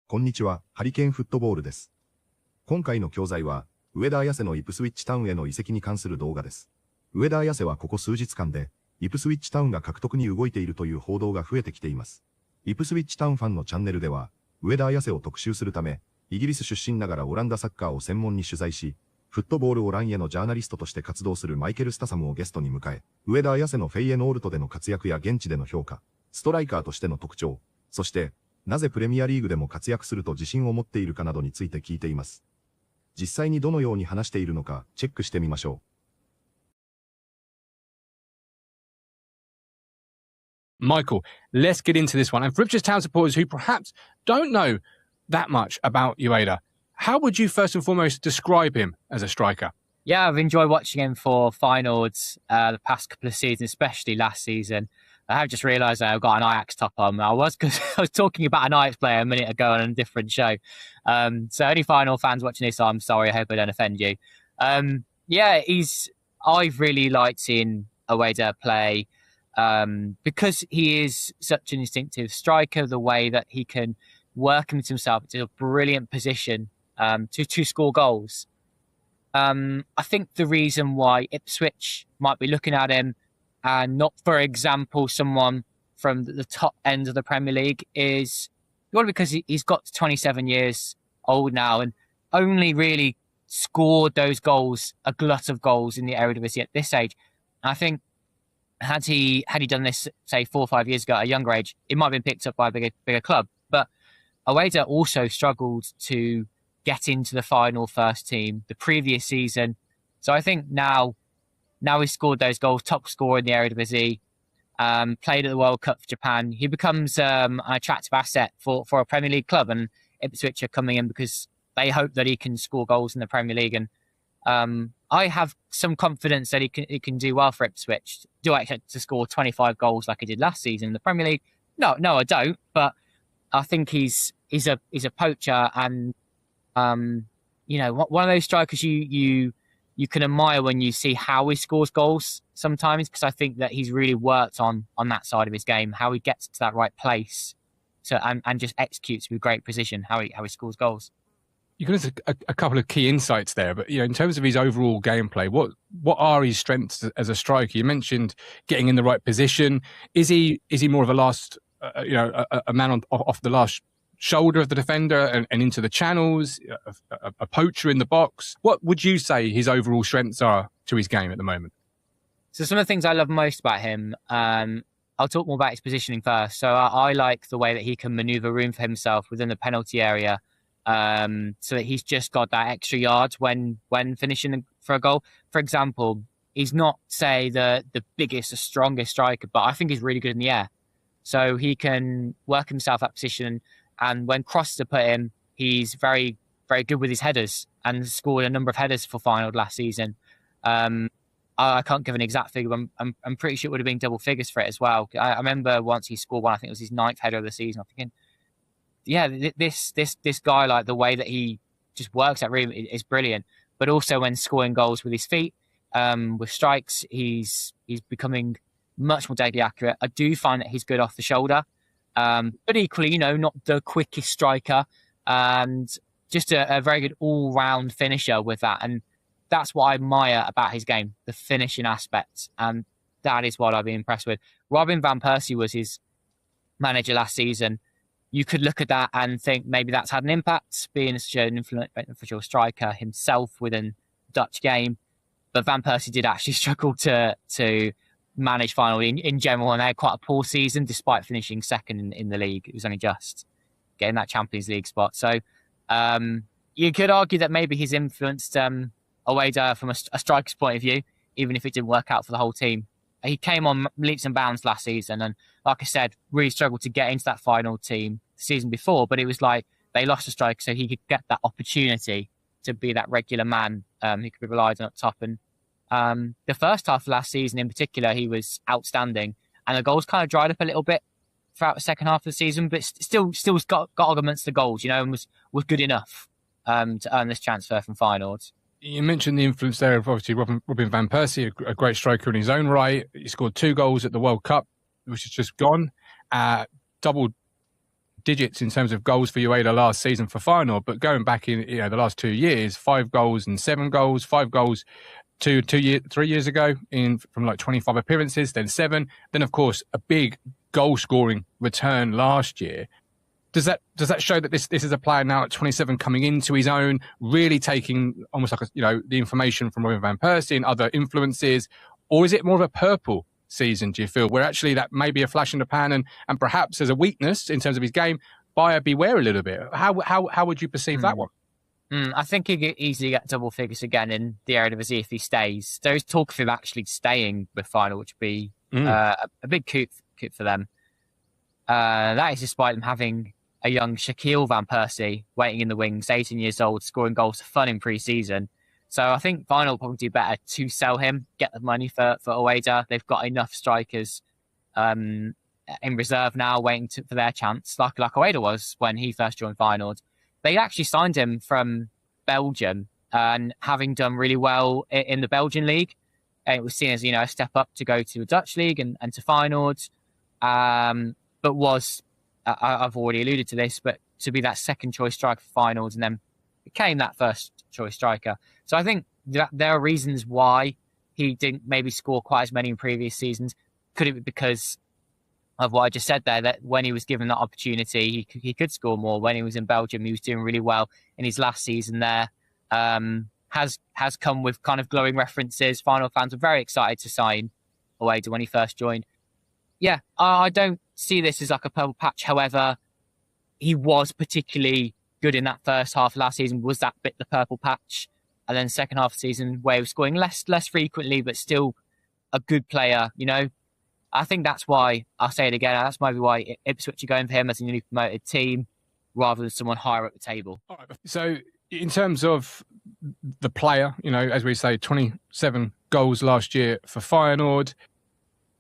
こんにちは、ハリケーンフットボールです。今回の教材は、上田綺世のイプスウィッチタウンへの移籍に関する動画です。上田綺世はここ数日間で、イプスウィッチタウンが獲得に動いているという報道が増えてきています。イプスウィッチタウンファンのチャンネルでは、上田綺世を特集するため、イギリス出身ながらオランダサッカーを専門に取材し、フットボールオランへのジャーナリストとして活動するマイケル・スタサムをゲストに迎え、上田綺世のフェイエノールトでの活躍や現地での評価、ストライカーとしての特徴、そして、なぜプレミアリーグでも活躍すると自信を持っているかなどについて聞いています。実際にどのように話しているのかチェックしてみましょう。Michael, let's get into this one. And for Ipswich Town supporters who perhaps don't know that much about Ueda, how would you first and foremost describe him as a striker? Yeah, I've enjoyed watching him for finals the past couple of seasons, especially last season. I have just realised I've got an Ajax top on. I was talking about an Ajax player a minute ago on a different show. So any final fans watching this, I'm sorry. I hope I don't offend you. I've really liked seeing Ueda play because he is such an instinctive striker. The way that he can work himself into a brilliant position to score goals. I think the reason why Ipswich might be looking at him and not, for example, someone from the top end of the Premier League is because he's got 27 years old now and only really scored those goals, a glut of goals in the Eredivisie at this age. And I think had he done this, say, 4 or 5 years ago at a younger age, it might have been picked up by a bigger club. But Ueda also struggled to get into the final first team the previous season. So I think now he's scored those goals, top scorer in the Eredivisie, played at the World Cup for Japan. He becomes an attractive asset for a Premier League club, and Ipswich are coming in because they hope that he can score goals in the Premier League. And I have some confidence that he can do well for Ipswich. Do I expect to score 25 goals like he did last season in the Premier League? No, I don't. But I think he's a poacher, and one of those strikers you can admire when you see how he scores goals sometimes, because I think that he's really worked on that side of his game, how he gets to that right place and just executes with great precision, how he scores goals. You got a couple of key insights there, but in terms of his overall gameplay, what are his strengths as a striker? You mentioned getting in the right position. Is he more of a last, a man off the last shoulder of the defender and into the channels, a poacher in the box? What would you say his overall strengths are to his game at the moment? So some of the things I love most about him, I'll talk more about his positioning first. So I like the way that he can manoeuvre room for himself within the penalty area, so that he's just got that extra yard when finishing for a goal. For example, he's not, say, the biggest or strongest striker, but I think he's really good in the air. So he can work himself at position, and when crosses are put in, he's very, very good with his headers and scored a number of headers for final last season. I can't give an exact figure, but I'm pretty sure it would have been double figures for it as well. I remember once he scored one, I think it was his 9th header of the season. I'm thinking, this guy, like the way that he just works that room is brilliant. But also when scoring goals with his feet, with strikes, he's becoming much more deadly accurate. I do find that he's good off the shoulder. But equally, not the quickest striker, and just a very good all-round finisher with that. And that's what I admire about his game, the finishing aspect. And that is what I've been impressed with. Robin Van Persie was his manager last season. You could look at that and think maybe that's had an impact, being such an influential striker himself within the Dutch game. But Van Persie did actually struggle to manage finally in general, and they had quite a poor season despite finishing second in the league. It was only just getting that Champions League spot. So you could argue that maybe he's influenced Ueda from a striker's point of view, even if it didn't work out for the whole team. He came on leaps and bounds last season, and like I said, really struggled to get into that final team the season before, but it was like they lost a striker so he could get that opportunity to be that regular man who could be relied on up top. And the first half of last season in particular, he was outstanding, and the goals kind of dried up a little bit throughout the second half of the season, but still got arguments to goals, and was good enough to earn this transfer from Feyenoord. You mentioned the influence there of obviously Robin Van Persie, a great striker in his own right. He scored 2 goals at the World Cup, which is just gone. Double digits in terms of goals for Ueda last season for Feyenoord, but going back in the last 2 years, 5 goals and 7 goals, 5 goals 3 years ago from like 25 appearances, then 7, then of course a big goal scoring return last year. Does that show that this is a player now at 27 coming into his own, really taking almost like the information from Robin van Persie and other influences, or is it more of a purple season, do you feel, where actually that may be a flash in the pan and perhaps as a weakness in terms of his game, buyer beware a little bit? How would you perceive that one? I think he could easily get double figures again in the Eredivisie if he stays. There is talk of him actually staying with Feyenoord, which would be a big coup for them. That is despite them having a young Shaquille Van Persie waiting in the wings, 18 years old, scoring goals for fun in pre-season. So I think Feyenoord will probably do better to sell him, get the money for Ueda. They've got enough strikers in reserve now waiting for their chance, like Ueda was when he first joined Feyenoord. They actually signed him from Belgium and having done really well in the Belgian league. It was seen as, a step up to go to a Dutch league and to Feyenoord. But was, I've already alluded to this, but to be that second choice striker for Feyenoord and then became that first choice striker. So I think that there are reasons why he didn't maybe score quite as many in previous seasons. Could it be because of what I just said there, that when he was given that opportunity, he could score more. When he was in Belgium, he was doing really well in his last season there. Has come with kind of glowing references. Feyenoord fans were very excited to sign Ueda when he first joined. Yeah, I don't see this as like a purple patch. However, he was particularly good in that first half last season. Was that bit the purple patch? And then second half of the season where he was scoring less frequently, but still a good player, I think that's why, I'll say it again, that's maybe why Ipswich are going for him as a newly promoted team rather than someone higher up the table. All right. So in terms of the player, as we say, 27 goals last year for Feyenoord.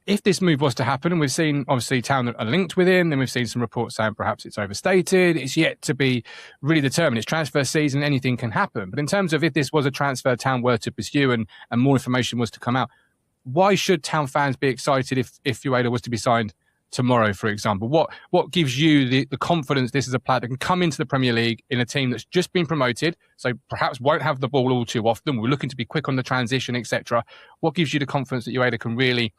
If this move was to happen, and we've seen obviously Town are linked with him, then we've seen some reports saying perhaps it's overstated. It's yet to be really determined. It's transfer season, anything can happen. But in terms of if this was a transfer Town were to pursue and more information was to come out, why should Town fans be excited if Ueda was to be signed tomorrow, for example? What gives you the confidence this is a player that can come into the Premier League in a team that's just been promoted, so perhaps won't have the ball all too often, we're looking to be quick on the transition, etc. What gives you the confidence that Ueda can really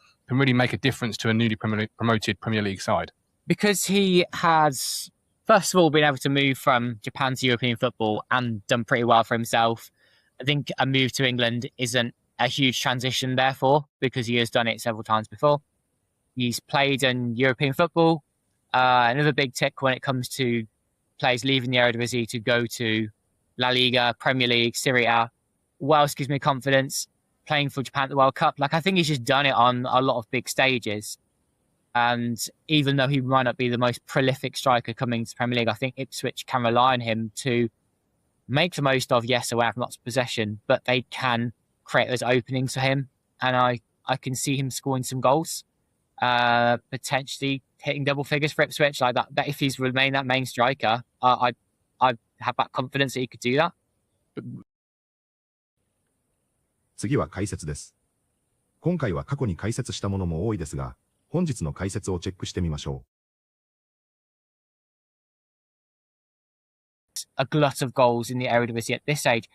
make a difference to a newly promoted Premier League side? Because he has, first of all, been able to move from Japan to European football and done pretty well for himself. I think a move to England isn't a huge transition, therefore, because he has done it several times before. He's played in European football. Another big tick when it comes to players leaving the Eredivisie to go to La Liga, Premier League, Serie A. What else gives me confidence? Playing for Japan at the World Cup. I think he's just done it on a lot of big stages. And even though he might not be the most prolific striker coming to the Premier League, I think Ipswich can rely on him to make the most of, yes, away from lots of possession, but they can create those openings for him. And I can see him scoring some goals, potentially hitting double figures for Ipswich. Like that if he's remained that main striker, I have that confidence that he could do that. 次は解説です。今回は過去に解説したものも多いですが、本日の解説をチェックしてみましょう。A glut of goals in the Eredivisie at this age.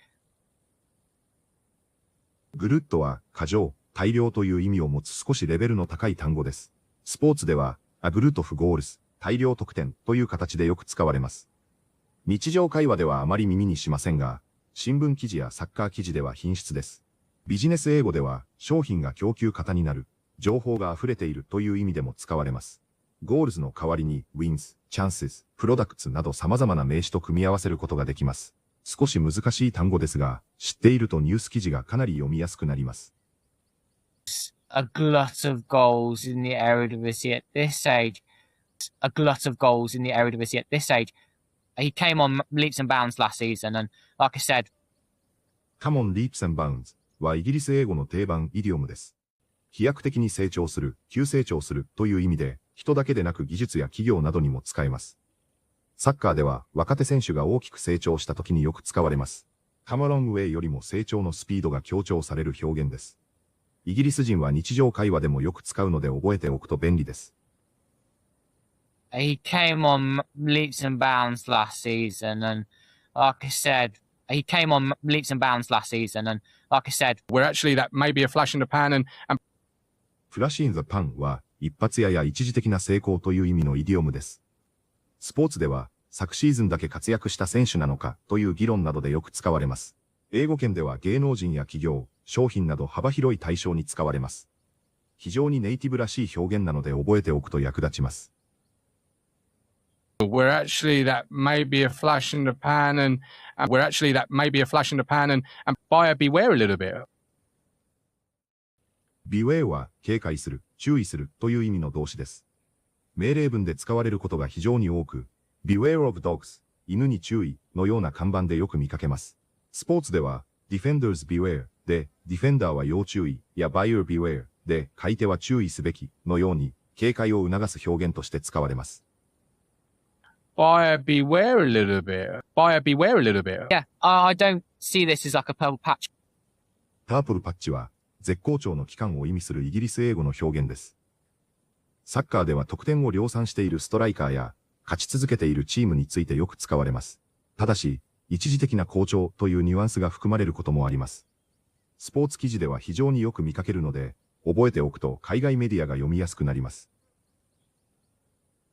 グルッとは過剰、大量という意味を持つ少しレベルの高い単語です。スポーツでは、アグルトフゴールス、大量得点という形でよく使われます。日常会話ではあまり耳にしませんが、新聞記事やサッカー記事では頻出です。ビジネス英語では、商品が供給型になる、情報が溢れているという意味でも使われます。ゴールズの代わりに、wins、chances、products など様々な名詞と組み合わせることができます。少し難しい単語ですが、知っているとニュース記事がかなり読みやすくなります。A glut of goals in the Eredivisie at this age. A glut of goals in the Eredivisie at this age. He came on leaps and bounds last season, and like I said, come on leaps and bounds はイギリス英語の定番イディオムです。飛躍的に成長する、急成長するという意味で、人だけでなく技術や企業などにも使えます。サッカーでは若手選手が大きく成長した時によく使われます。come a long way よりも成長のスピードが強調される表現です。イギリス人は日常会話でもよく使うので覚えておくと便利です。he came on leaps and bounds last season, and like I said, he came on leaps and bounds last season, and like I said, where actually that may be a flash in the pan and フラッシュインザパンは一発屋や一時的な成功という意味のイディオムです。スポーツでは昨シーズンだけ活躍した選手なのかという議論などでよく使われます。英語圏では芸能人や企業、商品など幅広い対象に使われます。非常にネイティブらしい表現なので覚えておくと役立ちます。where actually that may be a flash in the pan and where actually that may be a flash in the pan and buyer beware a little bit. beware は警戒する、注意するという意味の動詞です。命令文で使われることが非常に多く、beware of dogs、犬に注意のような看板でよく見かけます。スポーツでは、defenders beware で、defender は要注意や buyer beware で、買い手は注意すべきのように、警戒を促す表現として使われます。Buyer beware a little bit. Buyer beware a little bit. Yeah, I don't see this as like a purple patch. パープルパッチは、絶好調の期間を意味するイギリス英語の表現です。サッカーでは得点を量産しているストライカーや、勝ち続けているチームについてよく使われます。ただし、一時的な好調というニュアンスが含まれることもあります。スポーツ記事では非常によく見かけるので、覚えておくと海外メディアが読みやすくなります。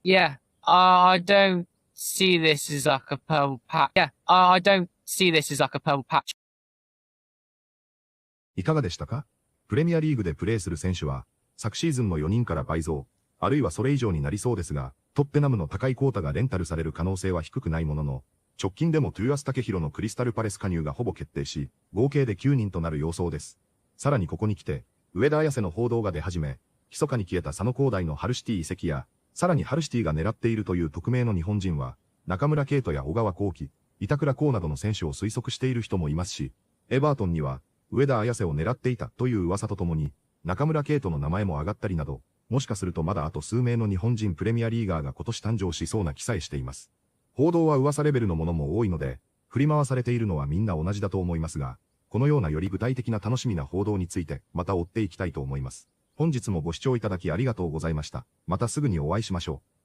Yeah, I don't see this as like a purple patch. Yeah, I don't see this as like a purple patch. いかがでしたか？プレミアリーグでプレーする選手は、昨シーズンの4人から倍増、あるいはそれ以上になりそうですが、トッテナムの高いクォータがレンタルされる可能性は低くないものの、直近でもトゥーアスタケヒロのクリスタルパレス加入がほぼ決定し、合計で9人となる様相です。さらにここに来て、上田綺世の報道が出始め、密かに消えた佐野光大のハルシティ移籍や、さらにハルシティが狙っているという匿名の日本人は、中村圭斗や小川幸輝、板倉光などの選手を推測している人もいますし、エバートンには、上田綺世を狙っていたという噂とともに、中村圭斗の名前も挙がったりなど、もしかするとまだあと数名の日本人プレミアリーガーが今年誕生しそうな記載しています。報道は噂レベルのものも多いので、振り回されているのはみんな同じだと思いますが、このようなより具体的な楽しみな報道についてまた追っていきたいと思います。本日もご視聴いただきありがとうございました。またすぐにお会いしましょう。